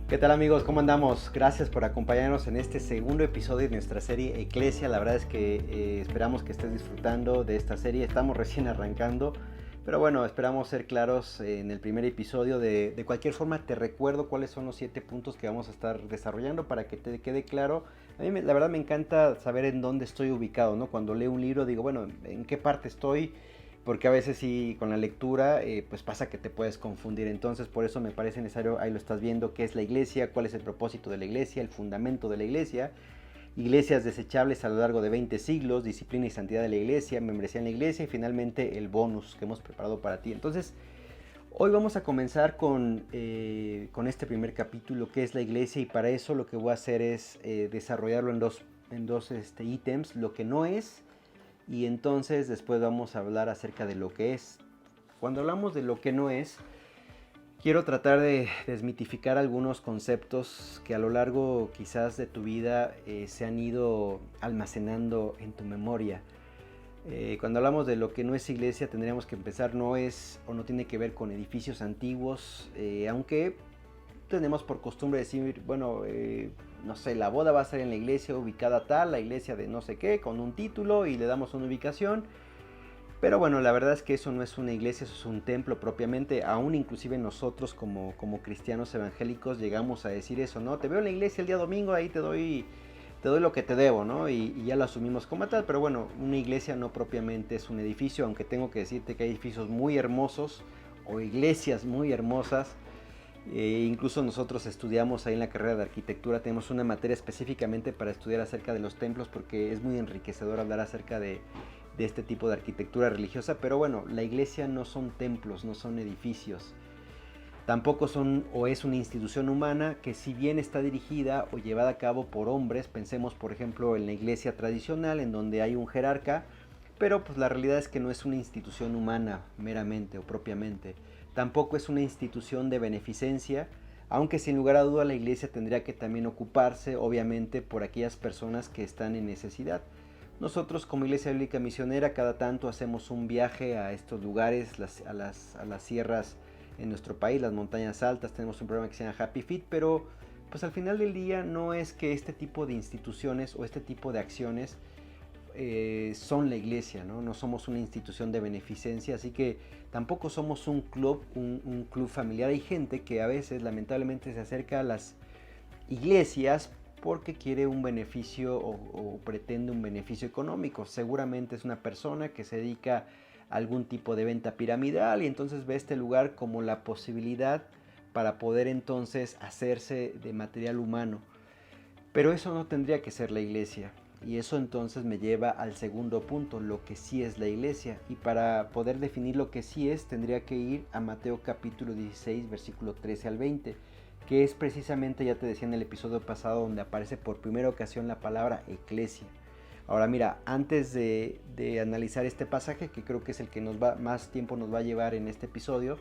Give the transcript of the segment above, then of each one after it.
¿Qué tal amigos? ¿Cómo andamos? Gracias por acompañarnos en este segundo episodio de nuestra serie Eclesia. La verdad es que esperamos que estés disfrutando de esta serie. Estamos recién arrancando, pero bueno, esperamos ser claros en el primer episodio. De cualquier forma, te recuerdo cuáles son los 7 puntos que vamos a estar desarrollando para que te quede claro. A mí la verdad me encanta saber en dónde estoy ubicado, ¿no? Cuando leo un libro digo, bueno, ¿en qué parte estoy? Porque a veces sí con la lectura pues pasa que te puedes confundir. Entonces por eso me parece necesario, ahí lo estás viendo, qué es la iglesia, cuál es el propósito de la iglesia, el fundamento de la iglesia, iglesias desechables a lo largo de 20 siglos, disciplina y santidad de la iglesia, membresía en la iglesia y finalmente el bonus que hemos preparado para ti. Entonces hoy vamos a comenzar con este primer capítulo, que es la iglesia, y para eso lo que voy a hacer es desarrollarlo en dos ítems, lo que no es. Y entonces después vamos a hablar acerca de lo que es. Cuando hablamos de lo que no es, quiero tratar de desmitificar algunos conceptos que a lo largo quizás de tu vida se han ido almacenando en tu memoria. Cuando hablamos de lo que no es iglesia, tendríamos que empezar, no es o no tiene que ver con edificios antiguos, aunque tenemos por costumbre decir, bueno, no sé, la boda va a ser en la iglesia ubicada tal, la iglesia de no sé qué, con un título y le damos una ubicación. Pero bueno, la verdad es que eso no es una iglesia, eso es un templo propiamente. Aún inclusive nosotros como cristianos evangélicos llegamos a decir eso, ¿no? Te veo en la iglesia el día domingo, ahí te doy lo que te debo, ¿no? Y ya lo asumimos como tal. Pero bueno, una iglesia no propiamente es un edificio, aunque tengo que decirte que hay edificios muy hermosos o iglesias muy hermosas. Incluso nosotros estudiamos ahí en la carrera de arquitectura, tenemos una materia específicamente para estudiar acerca de los templos, porque es muy enriquecedor hablar acerca de este tipo de arquitectura religiosa. Pero bueno, la iglesia no son templos, no son edificios, tampoco son o es una institución humana que, si bien está dirigida o llevada a cabo por hombres, pensemos por ejemplo en la iglesia tradicional en donde hay un jerarca, pero pues la realidad es que no es una institución humana meramente o propiamente. Tampoco es una institución de beneficencia, aunque sin lugar a duda la iglesia tendría que también ocuparse, obviamente, por aquellas personas que están en necesidad. Nosotros como Iglesia Bíblica Misionera cada tanto hacemos un viaje a estos lugares, a las sierras en nuestro país, las montañas altas. Tenemos un programa que se llama Happy Fit, pero pues al final del día no es que este tipo de instituciones o este tipo de acciones son la iglesia, ¿no? No somos una institución de beneficencia, así que tampoco somos un club, un club familiar. Hay gente que a veces lamentablemente se acerca a las iglesias porque quiere un beneficio o pretende un beneficio económico. Seguramente es una persona que se dedica a algún tipo de venta piramidal y entonces ve este lugar como la posibilidad para poder entonces hacerse de material humano. Pero eso no tendría que ser la iglesia. Y eso entonces me lleva al segundo punto, lo que sí es la iglesia. Y para poder definir lo que sí es, tendría que ir a Mateo capítulo 16, versículo 13 al 20, que es precisamente, ya te decía en el episodio pasado, donde aparece por primera ocasión la palabra eclesia. Ahora mira, antes de analizar este pasaje, que creo que es el que más tiempo nos va a llevar en este episodio,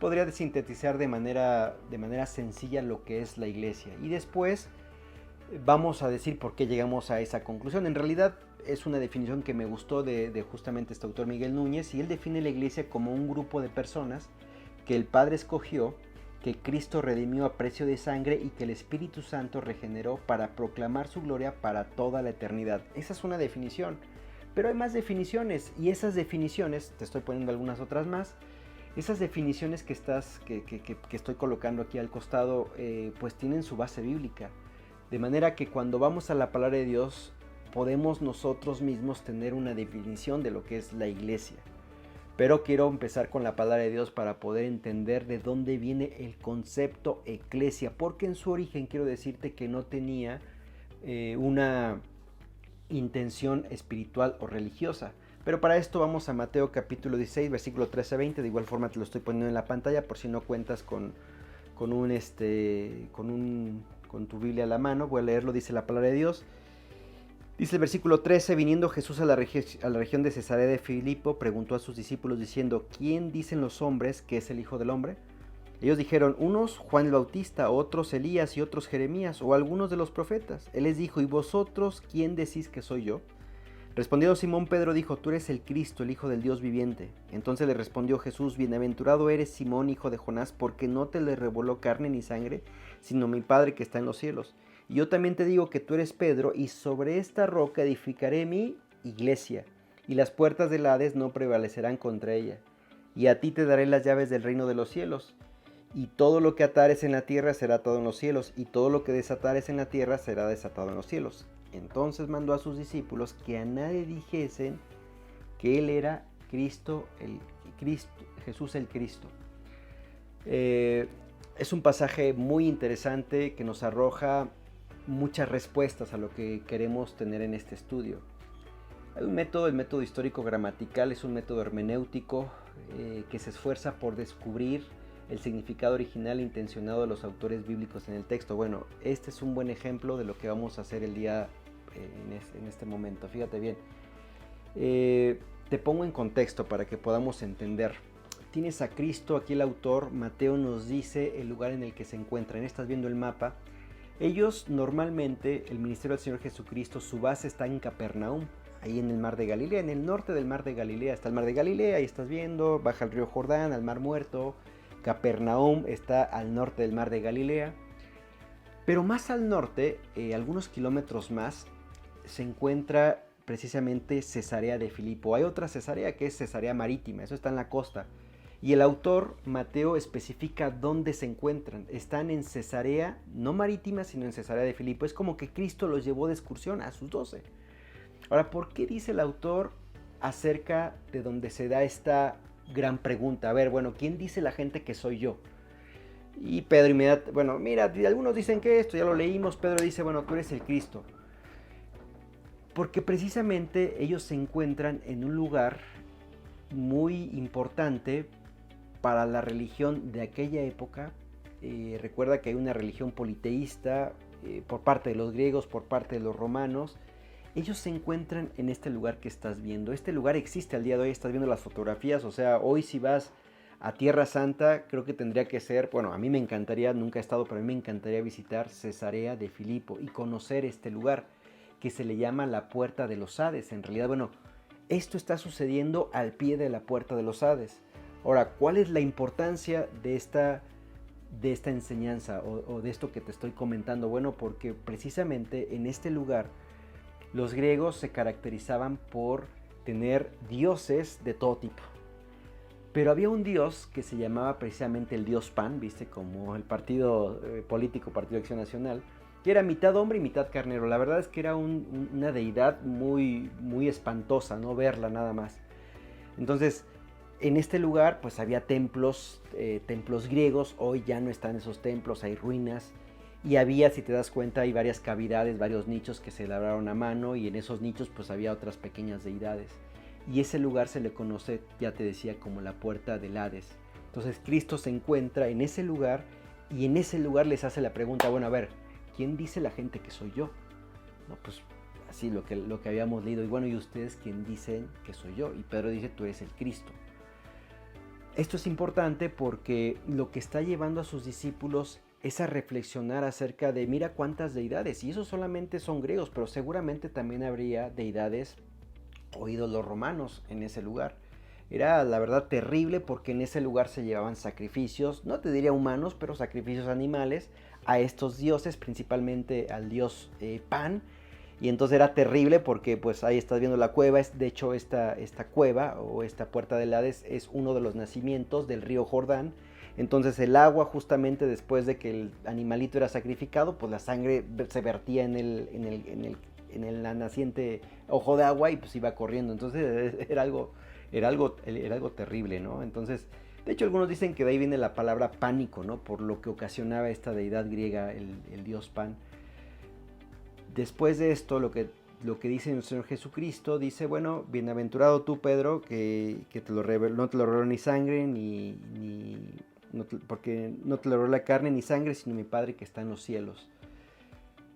podría sintetizar de manera sencilla lo que es la iglesia. Y después vamos a decir por qué llegamos a esa conclusión. En realidad es una definición que me gustó de justamente este autor Miguel Núñez, y él define la iglesia como un grupo de personas que el Padre escogió, que Cristo redimió a precio de sangre y que el Espíritu Santo regeneró para proclamar su gloria para toda la eternidad. Esa es una definición, pero hay más definiciones, y esas definiciones, te estoy poniendo algunas otras más. Esas definiciones que estoy colocando aquí al costado, pues tienen su base bíblica. De manera que cuando vamos a la palabra de Dios, podemos nosotros mismos tener una definición de lo que es la iglesia. Pero quiero empezar con la palabra de Dios para poder entender de dónde viene el concepto eclesia. Porque en su origen quiero decirte que no tenía una intención espiritual o religiosa. Pero para esto vamos a Mateo capítulo 16, versículo 13 a 20. De igual forma te lo estoy poniendo en la pantalla por si no cuentas con tu Biblia a la mano. Voy a leerlo, dice la palabra de Dios. Dice el versículo 13, viniendo Jesús a la región de Cesarea de Filipo, preguntó a sus discípulos diciendo, ¿quién dicen los hombres que es el Hijo del Hombre? Ellos dijeron, unos Juan el Bautista, otros Elías y otros Jeremías o algunos de los profetas. Él les dijo, ¿y vosotros quién decís que soy yo? Respondiendo Simón, Pedro dijo: tú eres el Cristo, el Hijo del Dios viviente. Entonces le respondió Jesús: bienaventurado eres, Simón, hijo de Jonás, porque no te le reveló carne ni sangre, sino mi Padre que está en los cielos. Y yo también te digo que tú eres Pedro, y sobre esta roca edificaré mi iglesia, y las puertas del Hades no prevalecerán contra ella. Y a ti te daré las llaves del reino de los cielos. Y todo lo que atares en la tierra será atado en los cielos, y todo lo que desatares en la tierra será desatado en los cielos. Entonces mandó a sus discípulos que a nadie dijesen que él era Jesús el Cristo. Es un pasaje muy interesante que nos arroja muchas respuestas a lo que queremos tener en este estudio. Hay un método, el método histórico gramatical, es un método hermenéutico que se esfuerza por descubrir el significado original e intencionado de los autores bíblicos en el texto. Bueno, este es un buen ejemplo de lo que vamos a hacer el día en este momento. Fíjate bien, te pongo en contexto para que podamos entender. Tienes a Cristo, aquí el autor Mateo nos dice el lugar en el que se encuentran. Estás viendo el mapa. Ellos normalmente, el ministerio del Señor Jesucristo, su base está en Capernaum, ahí en el mar de Galilea, en el norte del mar de Galilea. Está el mar de Galilea, ahí estás viendo, baja el río Jordán, al mar Muerto. Capernaum está al norte del mar de Galilea. Pero más al norte, algunos kilómetros más, se encuentra precisamente Cesarea de Filipo. Hay otra Cesarea que es Cesarea Marítima, eso está en la costa. Y el autor Mateo especifica dónde se encuentran. Están en Cesarea, no marítima, sino en Cesarea de Filipo. Es como que Cristo los llevó de excursión a sus 12. Ahora, ¿por qué dice el autor acerca de donde se da esta gran pregunta? A ver, bueno, ¿quién dice la gente que soy yo? Y Pedro inmediatamente, bueno, mira, algunos dicen que esto, ya lo leímos. Pedro dice, bueno, tú eres el Cristo. Porque precisamente ellos se encuentran en un lugar muy importante para la religión de aquella época. Recuerda que hay una religión politeísta por parte de los griegos, por parte de los romanos. Ellos se encuentran en este lugar que estás viendo. Este lugar existe al día de hoy, estás viendo las fotografías. O sea, hoy si vas a Tierra Santa, creo que tendría que ser, bueno, a mí me encantaría, nunca he estado, pero a mí me encantaría visitar Cesarea de Filipo y conocer este lugar que se le llama la Puerta de los Hades. En realidad, bueno, esto está sucediendo al pie de la Puerta de los Hades. Ahora, ¿cuál es la importancia de esta enseñanza o de esto que te estoy comentando? Bueno, porque precisamente en este lugar los griegos se caracterizaban por tener dioses de todo tipo. Pero había un dios que se llamaba precisamente el dios Pan, ¿viste? Como el partido político, Partido de Acción Nacional, que era mitad hombre y mitad carnero. La verdad es que era una deidad muy, muy espantosa, no verla nada más. Entonces, en este lugar pues había templos griegos. Hoy ya no están esos templos, hay ruinas. Y había, si te das cuenta, hay varias cavidades, varios nichos que se labraron a mano, y en esos nichos pues había otras pequeñas deidades. Y ese lugar se le conoce, ya te decía, como la Puerta del Hades. Entonces Cristo se encuentra en ese lugar, y en ese lugar les hace la pregunta, bueno, a ver, ¿quién dice la gente que soy yo? No, pues así lo que habíamos leído. Y bueno, ¿y ustedes quién dicen que soy yo? Y Pedro dice, tú eres el Cristo. Esto es importante porque lo que está llevando a sus discípulos es a reflexionar acerca de, mira cuántas deidades, y esos solamente son griegos, pero seguramente también habría deidades o ídolos romanos en ese lugar. Era la verdad terrible porque en ese lugar se llevaban sacrificios, no te diría humanos, pero sacrificios animales a estos dioses, principalmente al dios Pan. Y entonces era terrible porque pues ahí estás viendo la cueva. De hecho esta cueva o esta Puerta del Hades es uno de los nacimientos del río Jordán. Entonces el agua, justamente después de que el animalito era sacrificado, pues la sangre se vertía en la naciente ojo de agua y pues iba corriendo. Entonces era algo terrible, ¿no? Entonces, de hecho algunos dicen que de ahí viene la palabra pánico, ¿no? Por lo que ocasionaba esta deidad griega, el dios Pan. Después de esto, lo que dice el Señor Jesucristo, dice, bueno, bienaventurado tú, Pedro, que no te lo reveló ni sangre, porque no te lo reveló la carne ni sangre, sino mi Padre que está en los cielos.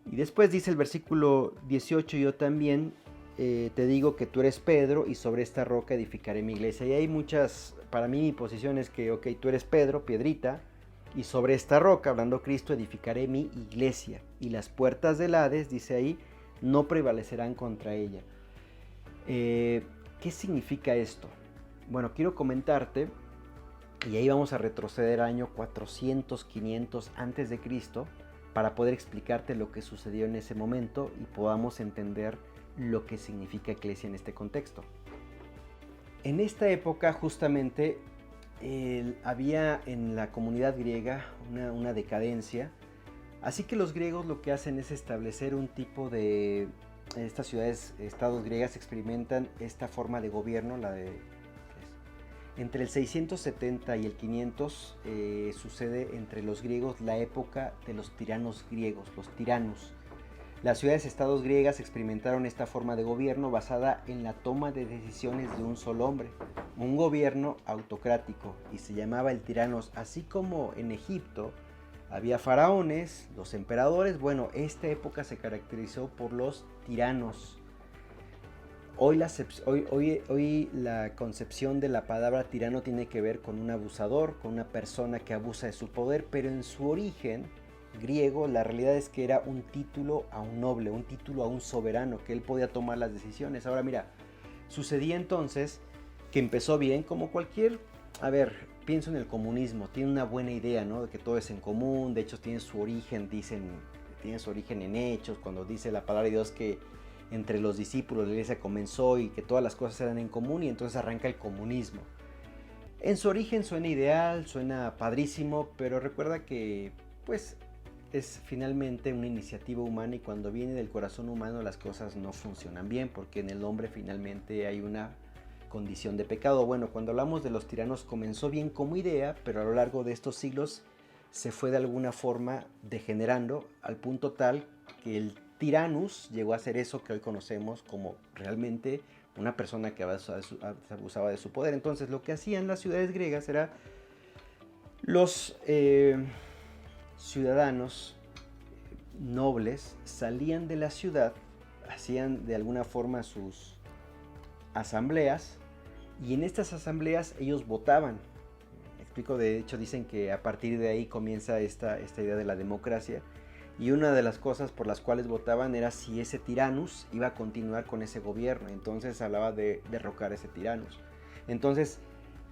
Y después dice el versículo 18, yo también te digo que tú eres Pedro, y sobre esta roca edificaré mi iglesia. Y hay muchas, para mí mi posición es que, ok, tú eres Pedro, piedrita, y sobre esta roca, hablando Cristo, edificaré mi iglesia, y las puertas del Hades, dice ahí, no prevalecerán contra ella. ¿Qué significa esto? Bueno, quiero comentarte, y ahí vamos a retroceder al año 400, 500 antes de Cristo, para poder explicarte lo que sucedió en ese momento y podamos entender lo que significa iglesia en este contexto. En esta época justamente había en la comunidad griega una decadencia, así que los griegos lo que hacen es establecer un tipo de... Estas ciudades, estados griegas experimentan esta forma de gobierno, entre el 670 y el 500 sucede entre los griegos la época de los tiranos griegos, los tiranos. Las ciudades-estados griegas experimentaron esta forma de gobierno basada en la toma de decisiones de un solo hombre, un gobierno autocrático, y se llamaba el tiranos. Así como en Egipto había faraones, los emperadores, bueno, esta época se caracterizó por los tiranos. Hoy la concepción de la palabra tirano tiene que ver con un abusador, con una persona que abusa de su poder, pero en su origen griego la realidad es que era un título a un noble, un título a un soberano, que él podía tomar las decisiones. Ahora mira, sucedía entonces que empezó bien como cualquier... A ver, pienso en el comunismo, tiene una buena idea, ¿no? De que todo es en común, de hecho tiene su origen, tiene su origen en Hechos, cuando dice la palabra de Dios que entre los discípulos de la iglesia comenzó y que todas las cosas eran en común, y entonces arranca el comunismo. En su origen suena ideal, suena padrísimo, pero recuerda que pues es finalmente una iniciativa humana, y cuando viene del corazón humano las cosas no funcionan bien, porque en el hombre finalmente hay una condición de pecado. Bueno, cuando hablamos de los tiranos comenzó bien como idea, pero a lo largo de estos siglos se fue de alguna forma degenerando al punto tal que el Tyrannus llegó a ser eso que hoy conocemos como realmente una persona que abusaba de su poder. Entonces lo que hacían las ciudades griegas era los ciudadanos nobles salían de la ciudad, hacían de alguna forma sus asambleas, y en estas asambleas ellos votaban. Me explico, de hecho dicen que a partir de ahí comienza esta idea de la democracia. Y una de las cosas por las cuales votaban era si ese Tyrannus iba a continuar con ese gobierno. Entonces hablaba de derrocar a ese Tyrannus. Entonces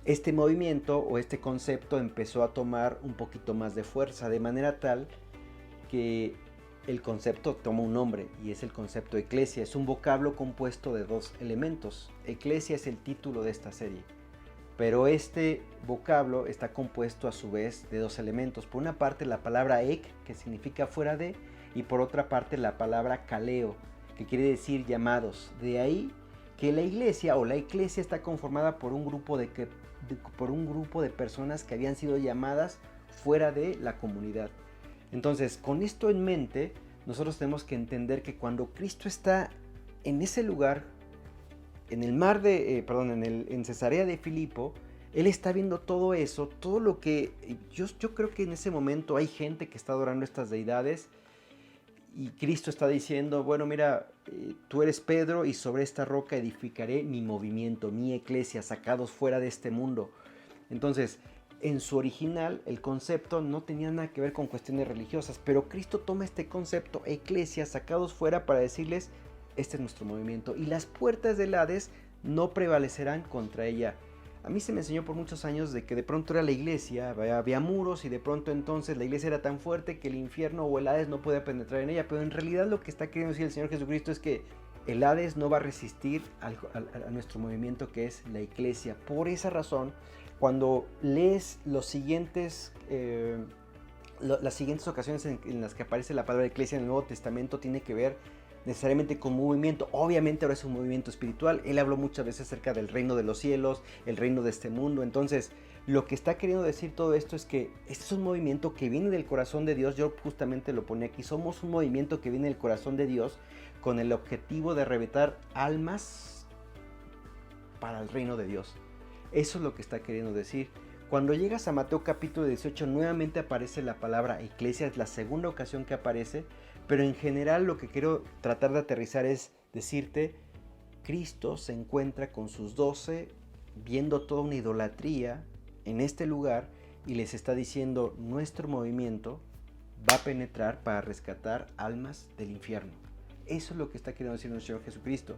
este movimiento o este concepto empezó a tomar un poquito más de fuerza, de manera tal que el concepto toma un nombre, y es el concepto eclesia. Es un vocablo compuesto de dos elementos. Eclesia es el título de esta serie, pero este vocablo está compuesto a su vez de dos elementos. Por una parte la palabra ek, que significa fuera de, y por otra parte la palabra kaleo, que quiere decir llamados. De ahí que la iglesia o la eclesia está conformada por un grupo de personas que habían sido llamadas fuera de la comunidad. Entonces, con esto en mente, nosotros tenemos que entender que cuando Cristo está en ese lugar, en el mar de, en Cesarea de Filipo, él está viendo todo eso, todo lo que... Yo creo que en ese momento hay gente que está adorando estas deidades, y Cristo está diciendo, bueno, mira, tú eres Pedro, y sobre esta roca edificaré mi movimiento, mi eclesia, sacados fuera de este mundo. Entonces, en su original, el concepto no tenía nada que ver con cuestiones religiosas, pero Cristo toma este concepto, eclesia, sacados fuera, para decirles, este es nuestro movimiento, y las puertas del Hades no prevalecerán contra ella. A mí se me enseñó por muchos años de que de pronto era la iglesia, había muros, y de pronto entonces la iglesia era tan fuerte que el infierno o el Hades no podía penetrar en ella, pero en realidad lo que está queriendo decir el Señor Jesucristo es que el Hades no va a resistir a nuestro movimiento, que es la iglesia. Por esa razón, cuando lees las siguientes ocasiones en las que aparece la palabra iglesia en el Nuevo Testamento, tiene que ver necesariamente con movimiento. Obviamente ahora es un movimiento espiritual. Él habló muchas veces acerca del reino de los cielos, el reino de este mundo. Entonces, lo que está queriendo decir todo esto es que este es un movimiento que viene del corazón de Dios. Yo justamente lo pone aquí. Somos un movimiento que viene del corazón de Dios con el objetivo de arrebatar almas para el reino de Dios. Eso es lo que está queriendo decir. Cuando llegas a Mateo capítulo 18, nuevamente aparece la palabra iglesia. Es la segunda ocasión que aparece. Pero en general lo que quiero tratar de aterrizar es decirte, Cristo se encuentra con sus 12 viendo toda una idolatría en este lugar, y les está diciendo, nuestro movimiento va a penetrar para rescatar almas del infierno. Eso es lo que está queriendo decir nuestro Señor Jesucristo.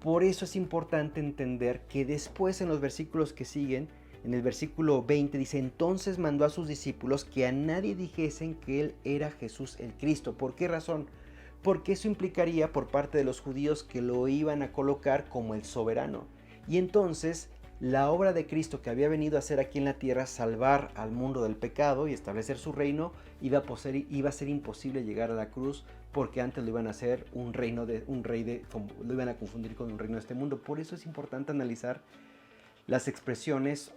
Por eso es importante entender que después en los versículos que siguen, en el versículo 20 dice, entonces mandó a sus discípulos que a nadie dijesen que él era Jesús el Cristo. ¿Por qué razón? Porque eso implicaría por parte de los judíos que lo iban a colocar como el soberano. Y entonces la obra de Cristo que había venido a hacer aquí en la tierra, salvar al mundo del pecado y establecer su reino, iba a ser imposible llegar a la cruz, porque antes lo iban a hacer lo iban a confundir con un reino de este mundo. Por eso es importante analizar las expresiones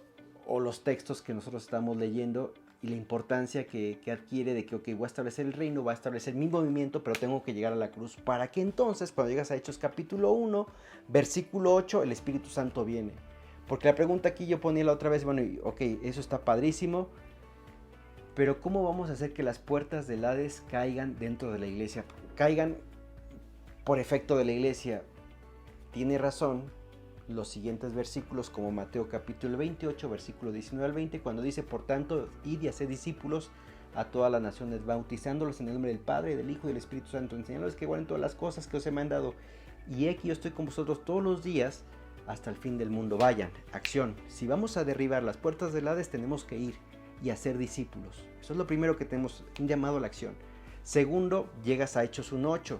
o los textos que nosotros estamos leyendo y la importancia que adquiere de que, ok, voy a establecer el reino, voy a establecer mi movimiento, pero tengo que llegar a la cruz, para que entonces, cuando llegas a Hechos capítulo 1, versículo 8, el Espíritu Santo viene. Porque la pregunta aquí yo ponía la otra vez, bueno, ok, eso está padrísimo, pero ¿cómo vamos a hacer que las puertas del Hades caigan dentro de la iglesia? Caigan por efecto de la iglesia. Tiene razón los siguientes versículos, como Mateo capítulo 28, versículo 19 al 20, cuando dice, por tanto, id y haced discípulos a todas las naciones, bautizándolos en el nombre del Padre, del Hijo y del Espíritu Santo, enseñándoles que guarden todas las cosas que os he mandado. Y aquí yo estoy con vosotros todos los días hasta el fin del mundo. Vayan, acción. Si vamos a derribar las puertas del Hades, tenemos que ir y hacer discípulos. Eso es lo primero que tenemos, un llamado a la acción. Segundo, llegas a Hechos 1:8.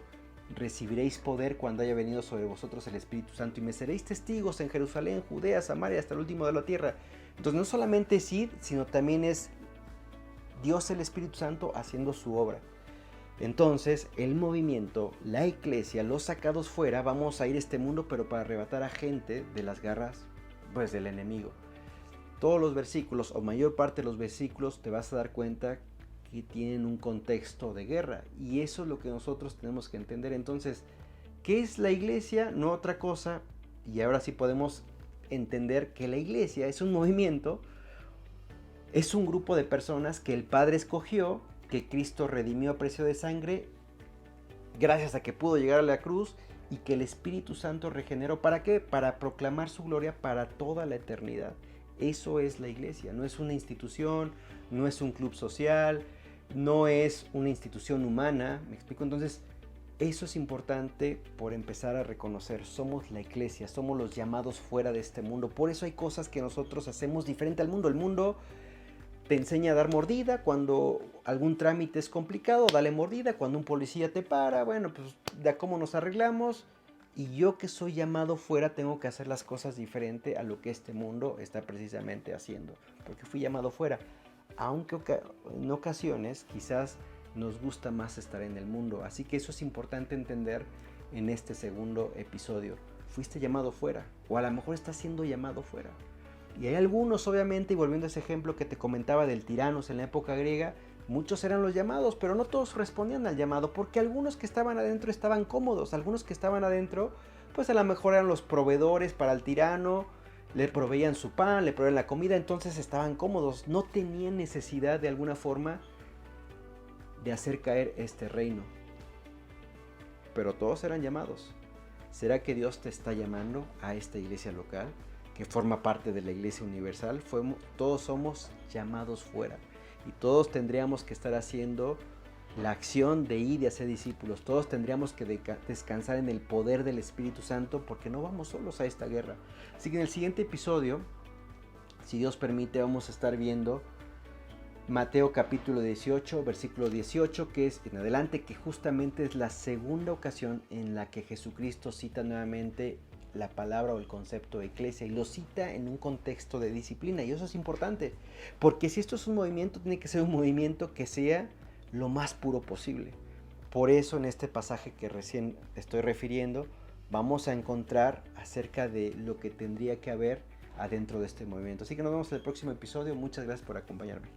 Recibiréis poder cuando haya venido sobre vosotros el Espíritu Santo y me seréis testigos en Jerusalén, Judea, Samaria, hasta el último de la tierra. Entonces no solamente es ir, sino también es Dios el Espíritu Santo haciendo su obra. Entonces el movimiento, la iglesia, los sacados fuera, vamos a ir a este mundo, pero para arrebatar a gente de las garras pues del enemigo. Todos los versículos, o mayor parte de los versículos, te vas a dar cuenta que tienen un contexto de guerra, y eso es lo que nosotros tenemos que entender. Entonces, ¿qué es la iglesia? No otra cosa, y ahora sí podemos entender que la iglesia es un movimiento, es un grupo de personas que el Padre escogió, que Cristo redimió a precio de sangre, gracias a que pudo llegar a la cruz, y que el Espíritu Santo regeneró. ¿Para qué? Para proclamar su gloria para toda la eternidad. Eso es la iglesia, no es una institución, no es un club social, no es una institución humana, ¿me explico? Entonces, eso es importante por empezar a reconocer, somos la iglesia, somos los llamados fuera de este mundo. Por eso hay cosas que nosotros hacemos diferente al mundo. El mundo te enseña a dar mordida cuando algún trámite es complicado, dale mordida. Cuando un policía te para, bueno, pues ya cómo nos arreglamos. Y yo que soy llamado fuera tengo que hacer las cosas diferente a lo que este mundo está precisamente haciendo. Porque fui llamado fuera. Aunque en ocasiones quizás nos gusta más estar en el mundo. Así que eso es importante entender en este segundo episodio. Fuiste llamado fuera. O a lo mejor estás siendo llamado fuera. Y hay algunos, obviamente, y volviendo a ese ejemplo que te comentaba del tiranos en la época griega, muchos eran los llamados, pero no todos respondían al llamado, porque algunos que estaban adentro estaban cómodos, algunos que estaban adentro, pues a lo mejor eran los proveedores para el tirano, le proveían su pan, le proveían la comida, entonces estaban cómodos, no tenían necesidad de alguna forma de hacer caer este reino. Pero todos eran llamados. ¿Será que Dios te está llamando a esta iglesia local, que forma parte de la iglesia universal? Todos somos llamados fuera. Y todos tendríamos que estar haciendo la acción de ir y hacer discípulos. Todos tendríamos que descansar en el poder del Espíritu Santo, porque no vamos solos a esta guerra. Así que en el siguiente episodio, si Dios permite, vamos a estar viendo Mateo capítulo 18, versículo 18, que es en adelante, que justamente es la segunda ocasión en la que Jesucristo cita nuevamente la palabra o el concepto de iglesia, y lo cita en un contexto de disciplina. Y eso es importante, porque si esto es un movimiento, tiene que ser un movimiento que sea lo más puro posible. Por eso en este pasaje que recién estoy refiriendo, vamos a encontrar acerca de lo que tendría que haber adentro de este movimiento. Así que nos vemos en el próximo episodio. Muchas gracias por acompañarme.